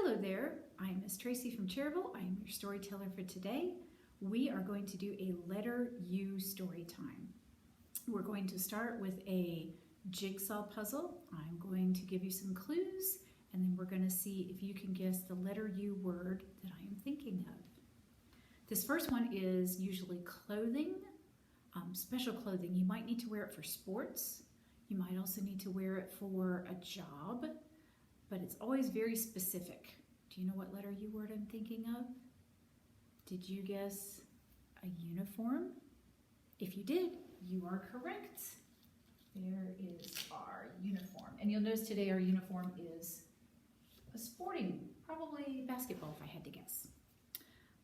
Hello there, I'm Miss Tracy from Cherryville. I am your storyteller for today. We are going to do a letter U story time. We're going to start with a jigsaw puzzle. I'm going to give you some clues and then we're going to see if you can guess the letter U word that I am thinking of. This first one is usually clothing, special clothing. You might need to wear it for sports. You might also need to wear it for a job, but it's always very specific. Do you know what letter U word I'm thinking of? Did you guess a uniform? If you did, you are correct. There is our uniform. And you'll notice today our uniform is a sporting, probably basketball if I had to guess.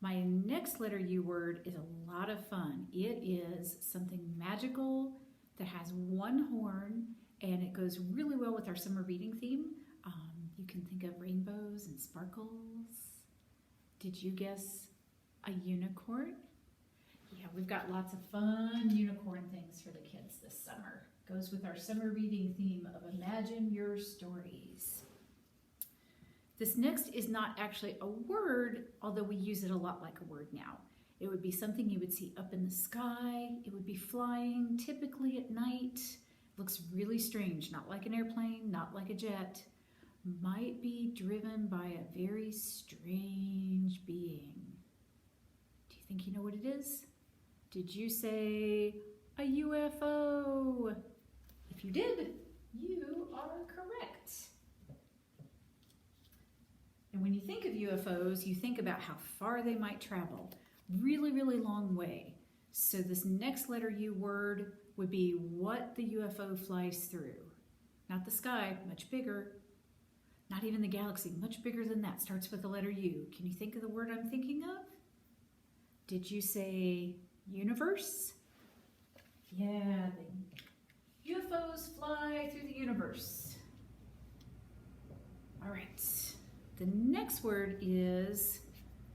My next letter U word is a lot of fun. It is something magical that has one horn and it goes really well with our summer reading theme. You can think of rainbows and sparkles. Did you guess a unicorn? Yeah, we've got lots of fun unicorn things for the kids this summer. Goes with our summer reading theme of Imagine Your Stories. This next is not actually a word, although we use it a lot like a word now. It would be something you would see up in the sky. It would be flying, typically at night. Looks really strange, not like an airplane, not like a jet. Might be driven by a very strange being. Do you think you know what it is? Did you say a UFO? If you did, you are correct. And when you think of UFOs, you think about how far they might travel. Really, really long way. So this next letter U word would be what the UFO flies through. Not the sky, much bigger. Not even the galaxy, much bigger than that. Starts with the letter U. Can you think of the word I'm thinking of? Did you say universe? Yeah, the UFOs fly through the universe. All right. The next word is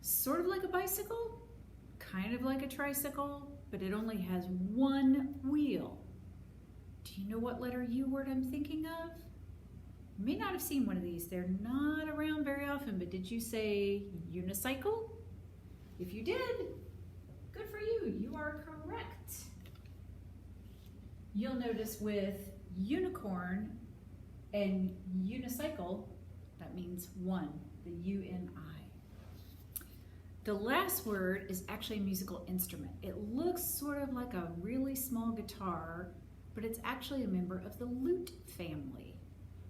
sort of like a bicycle, kind of like a tricycle, but it only has one wheel. Do you know what letter U word I'm thinking of? You may not have seen one of these. They're not around very often, but did you say unicycle? If you did, good for you. You are correct. You'll notice with unicorn and unicycle, that means one, the U-N-I. The last word is actually a musical instrument. It looks sort of like a really small guitar, but it's actually a member of the lute family.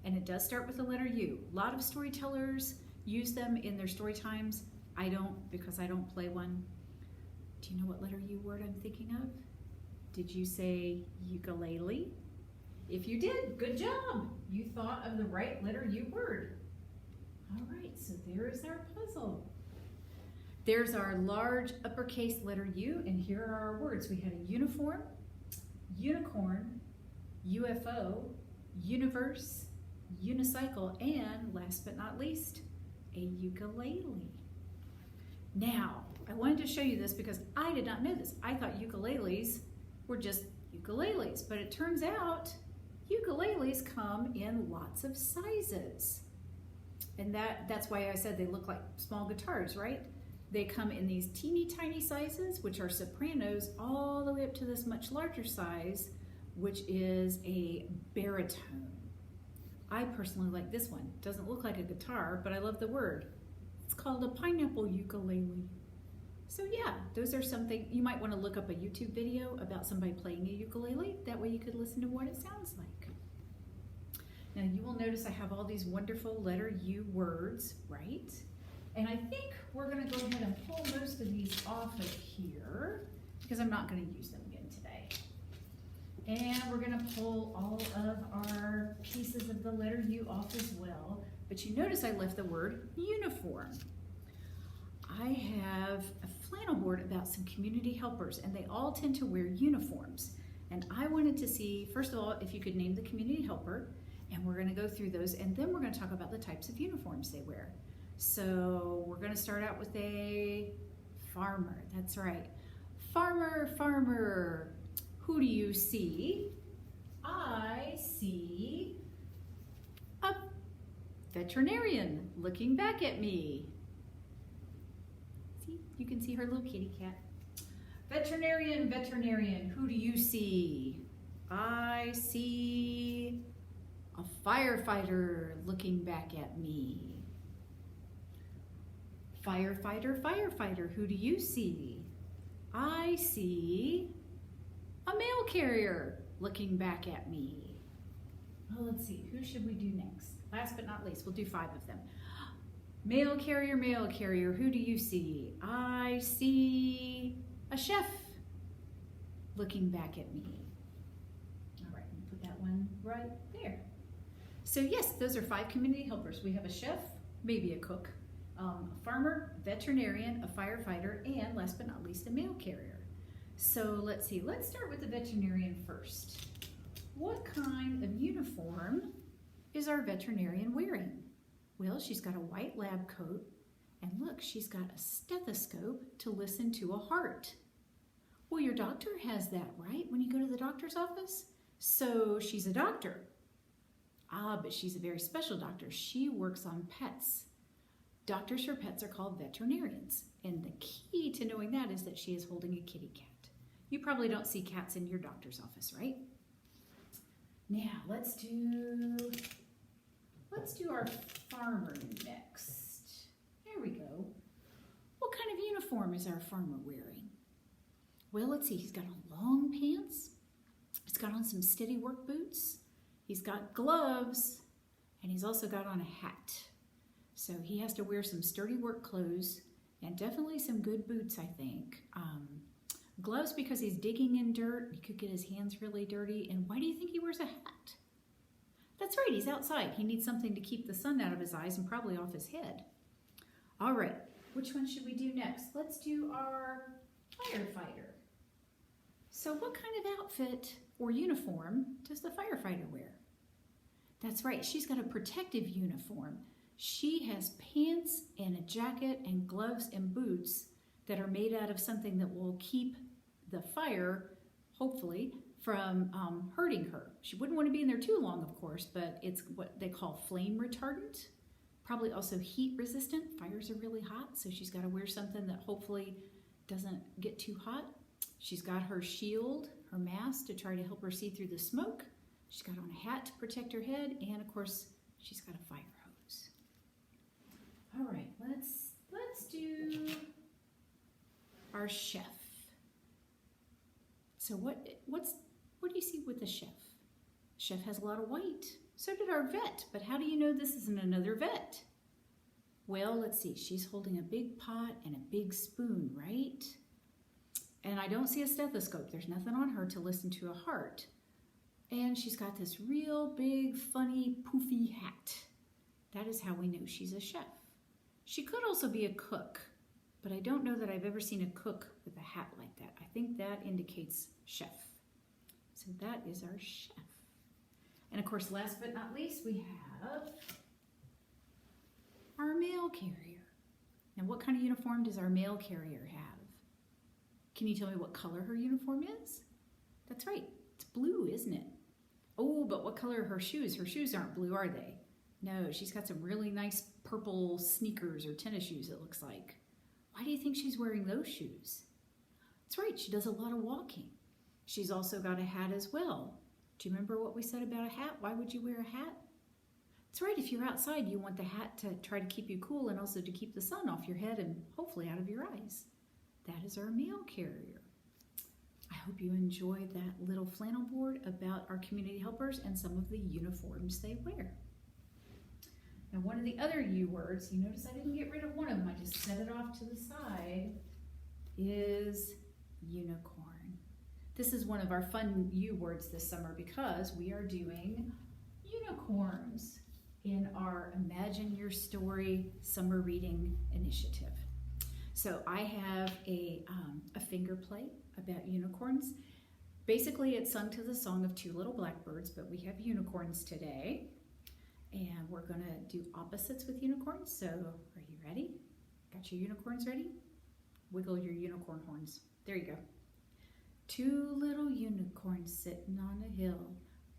And it does start with the letter U. A lot of storytellers use them in their story times. I don't, because I don't play one. Do you know what letter U word I'm thinking of? Did you say ukulele? If you did, good job. You thought of the right letter U word. All right, so there is our puzzle. There's our large uppercase letter U, and here are our words. We had a uniform, unicorn, UFO, universe, unicycle, and last but not least, a ukulele. Now, I wanted to show you this because I did not know this. I thought ukuleles were just ukuleles, but it turns out ukuleles come in lots of sizes. And that's why I said they look like small guitars, right? They come in these teeny tiny sizes, which are sopranos, all the way up to this much larger size, which is a baritone. I personally like this one. Doesn't look like a guitar, but I love the word. It's called a pineapple ukulele. So yeah, those are something, you might want to look up a YouTube video about somebody playing a ukulele. That way you could listen to what it sounds like. Now you will notice I have all these wonderful letter U words, right? And I think we're going to go ahead and pull most of these off of here because I'm not going to use them again today. And we're going to pull all of our pieces of the letter U off as well. But you notice I left the word uniform. I have a flannel board about some community helpers and they all tend to wear uniforms. And I wanted to see, first of all, if you could name the community helper, and we're going to go through those, and then we're going to talk about the types of uniforms they wear. So we're going to start out with a farmer. That's right. Farmer, farmer. Who do you see? I see a Veterinarian, looking back at me. See, you can see her little kitty cat. Veterinarian, veterinarian, who do you see? I see a firefighter looking back at me. Firefighter, firefighter, who do you see? I see a mail carrier looking back at me. Well, let's see, who should we do next? Last but not least, we'll do 5 of them. Mail carrier, who do you see? I see a chef looking back at me. All right, put that one right there. So yes, those are 5 community helpers. We have a chef, maybe a cook, a farmer, veterinarian, a firefighter, and last but not least, a mail carrier. So let's see, let's start with the veterinarian first. What kind of uniform is our veterinarian wearing? Well, she's got a white lab coat, and look, she's got a stethoscope to listen to a heart. Well, your doctor has that, right? When you go to the doctor's office? So she's a doctor. But she's a very special doctor. She works on pets. Doctors for pets are called veterinarians. And the key to knowing that is that she is holding a kitty cat. You probably don't see cats in your doctor's office, right? Now, let's do our farmer next. There we go. What kind of uniform is our farmer wearing? Well, let's see. He's got on long pants. He's got on some steady work boots. He's got gloves, and he's also got on a hat. So he has to wear some sturdy work clothes and definitely some good boots, I think. Gloves because he's digging in dirt. He could get his hands really dirty. And why do you think he wears a hat? That's right, he's outside. He needs something to keep the sun out of his eyes and probably off his head. All right, which one should we do next? Let's do our firefighter. So what kind of outfit or uniform does the firefighter wear? That's right, she's got a protective uniform. She has pants and a jacket and gloves and boots that are made out of something that will keep the fire, hopefully, from hurting her. She wouldn't want to be in there too long, of course, but it's what they call flame retardant. Probably also heat resistant. Fires are really hot, so she's got to wear something that hopefully doesn't get too hot. She's got her shield, her mask to try to help her see through the smoke. She's got on a hat to protect her head, and of course, she's got a fire hose. All right, let's do our chef. So what do you see with the chef? Chef has a lot of white. So did our vet, but how do you know this isn't another vet? Well, let's see, she's holding a big pot and a big spoon, right? And I don't see a stethoscope. There's nothing on her to listen to a heart. And she's got this real big, funny, poofy hat. That is how we know she's a chef. She could also be a cook, but I don't know that I've ever seen a cook with a hat like that. I think that indicates chef. So that is our chef. And of course, last but not least, we have our mail carrier. Now, what kind of uniform does our mail carrier have? Can you tell me what color her uniform is? That's right, it's blue, isn't it? Oh, but what color are her shoes? Her shoes aren't blue, are they? No, she's got some really nice purple sneakers or tennis shoes, it looks like. Why do you think she's wearing those shoes? That's right, she does a lot of walking. She's also got a hat as well. Do you remember what we said about a hat? Why would you wear a hat? That's right, if you're outside, you want the hat to try to keep you cool and also to keep the sun off your head and hopefully out of your eyes. That is our mail carrier. I hope you enjoyed that little flannel board about our community helpers and some of the uniforms they wear. Now, one of the other U words, you notice I didn't get rid of one of them, I just set it off to the side, is unicorn. This is one of our fun U words this summer because we are doing unicorns in our Imagine Your Story summer reading initiative. So I have a finger play about unicorns. Basically, it's sung to the song of Two Little Blackbirds, but we have unicorns today. And we're going to do opposites with unicorns. So are you ready? Got your unicorns ready? Wiggle your unicorn horns. There you go. Two little unicorns sitting on a hill.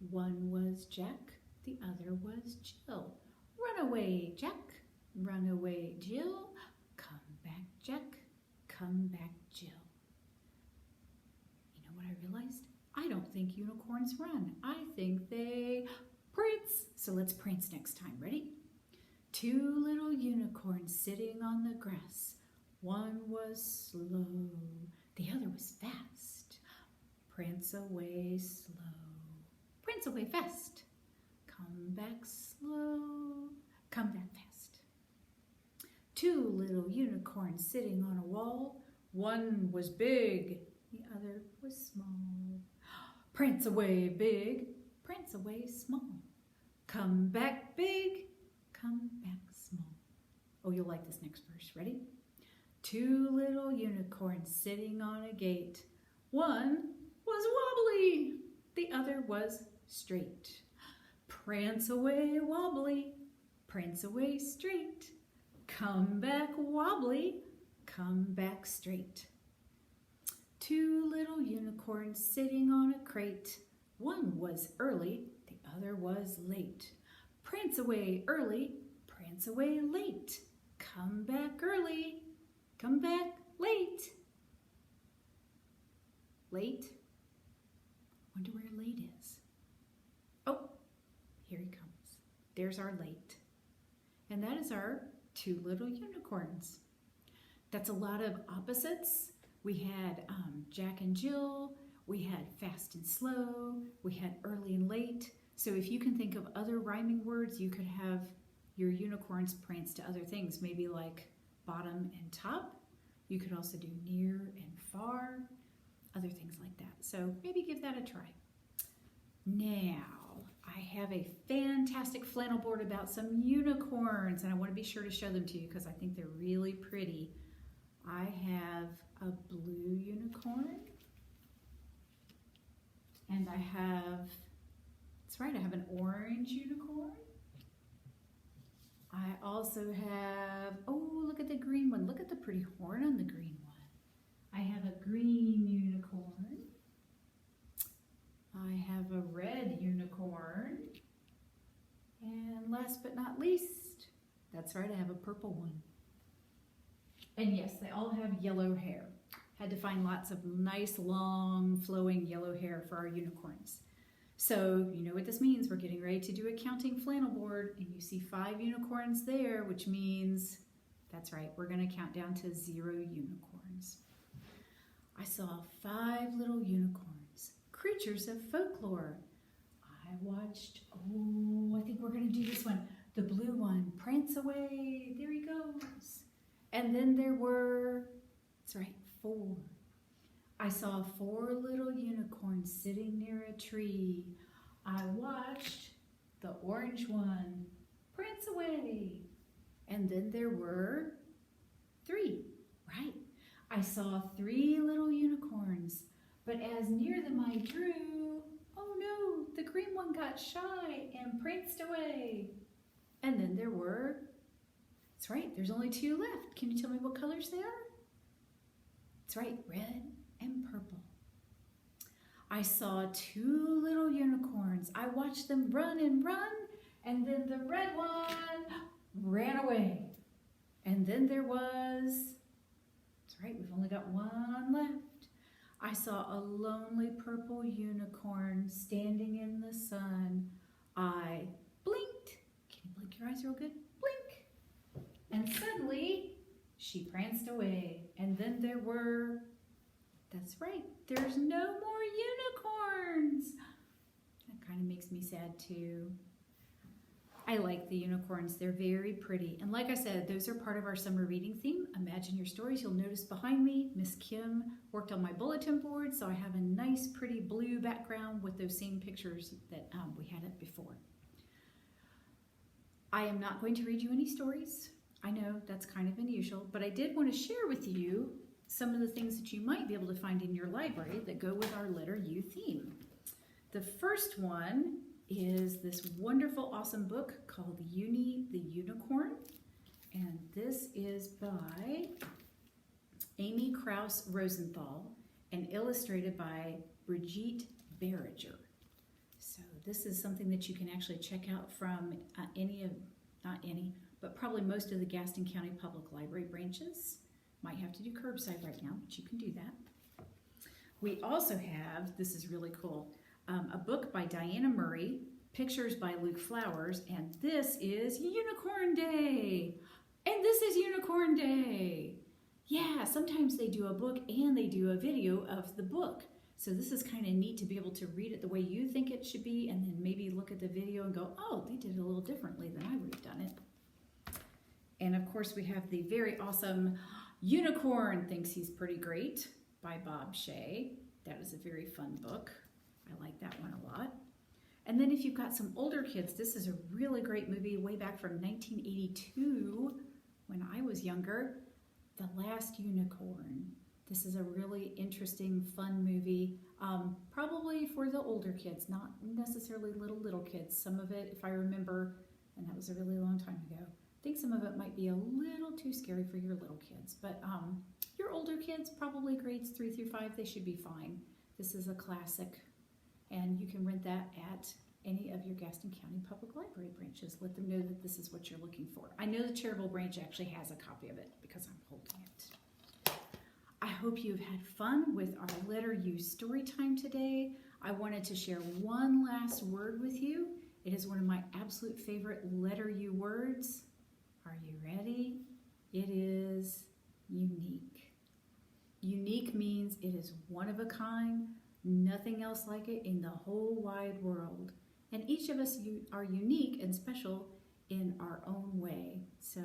One was Jack, the other was Jill. Run away, Jack. Run away, Jill. Come back, Jack. Come back, Jill. You know what I realized? I don't think unicorns run. I think they prance. So let's prance next time. Ready? Two little unicorns sitting on the grass. One was slow, the other was fast. Prance away slow, prance away fast. Come back slow, come back fast. Two little unicorns sitting on a wall. One was big, the other was small. Prance away big, prance away small. Come back big, come back small. Oh, you'll like this next verse. Ready? Two little unicorns sitting on a gate. One was wobbly, the other was straight. Prance away wobbly, prance away straight. Come back wobbly, come back straight. Two little unicorns sitting on a crate. One was early, the other was late. Prance away early, prance away late. Come back early, come back late. Late? Wonder where late is. Oh, here he comes. There's our late. And that is our two little unicorns. That's a lot of opposites. We had Jack and Jill. We had fast and slow. We had early and late. So if you can think of other rhyming words, you could have your unicorns prance to other things, maybe like bottom and top. You could also do near and far, other things like that. So maybe give that a try. Now, I have a fantastic flannel board about some unicorns, and I want to be sure to show them to you because I think they're really pretty. I have a blue unicorn, and I have, that's right, I have an orange unicorn. I also have, oh, look at the green one. Look at the pretty horn on the green one. I have a green unicorn. I have a red unicorn. And last but not least, that's right, I have a purple one. And yes, they all have yellow hair. Had to find lots of nice, long, flowing yellow hair for our unicorns. So you know what this means. We're getting ready to do a counting flannel board, and you see 5 unicorns there, which means, that's right, we're going to count down to 0 unicorns. I saw 5 little unicorns, creatures of folklore. I watched, oh, I think we're going to do this one. The blue one, prance away, there he goes. And then there were, that's right, 4. I saw 4 little unicorns sitting near a tree. I watched the orange one prance away. And then there were 3, right? I saw 3 little unicorns, but as near them I drew, oh no, the green one got shy and pranced away. And then there were, that's right, there's only 2 left. Can you tell me what colors they are? That's right, red and purple. I saw 2 little unicorns. I watched them run and run, and then the red one ran away. And then there was, that's right, we've only got 1 left. I saw a lonely purple unicorn standing in the sun. I blinked. Can you blink your eyes real good? Blink. And suddenly, she pranced away. And then there were, that's right, there's no more unicorns. That kind of makes me sad too. I like the unicorns. They're very pretty. And like I said, those are part of our summer reading theme. Imagine your stories. You'll notice behind me, Miss Kim worked on my bulletin board, so I have a nice, pretty blue background with those same pictures that we had up before. I am not going to read you any stories. I know that's kind of unusual, but I did want to share with you some of the things that you might be able to find in your library that go with our letter U theme. The first one is this wonderful, awesome book called Uni the Unicorn. And this is by Amy Krauss Rosenthal and illustrated by Brigitte Berriger. So this is something that you can actually check out from any of not any, but probably most of the Gaston County Public Library branches. Might have to do curbside right now, but you can do that. We also have, this is really cool, a book by Diana Murray, pictures by Luke Flowers, and this is Unicorn Day. And this is Unicorn Day. Yeah, sometimes they do a book and they do a video of the book. So this is kind of neat to be able to read it the way you think it should be and then maybe look at the video and go, oh, they did it a little differently than I would have done it. And of course we have the very awesome Unicorn Thinks He's Pretty Great by Bob Shea. That is a very fun book. I like that one a lot. And then if you've got some older kids, this is a really great movie way back from 1982 when I was younger, The Last Unicorn. This is a really interesting, fun movie, probably for the older kids, not necessarily little kids. Some of it, if I remember, and that was a really long time ago, I think some of it might be a little too scary for your little kids, but your older kids, probably grades 3 through 5, they should be fine. This is a classic, and you can rent that at any of your Gaston County Public Library branches. Let them know that this is what you're looking for. I know the Cherryville Branch actually has a copy of it because I'm holding it. I hope you've had fun with our Letter U story time today. I wanted to share one last word with you. It is one of my absolute favorite Letter U words. Are you ready? It is unique. Unique means it is one of a kind, nothing else like it in the whole wide world. And each of us are unique and special in our own way. So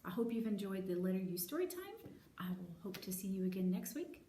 I hope you've enjoyed the Letter U story time. I will hope to see you again next week.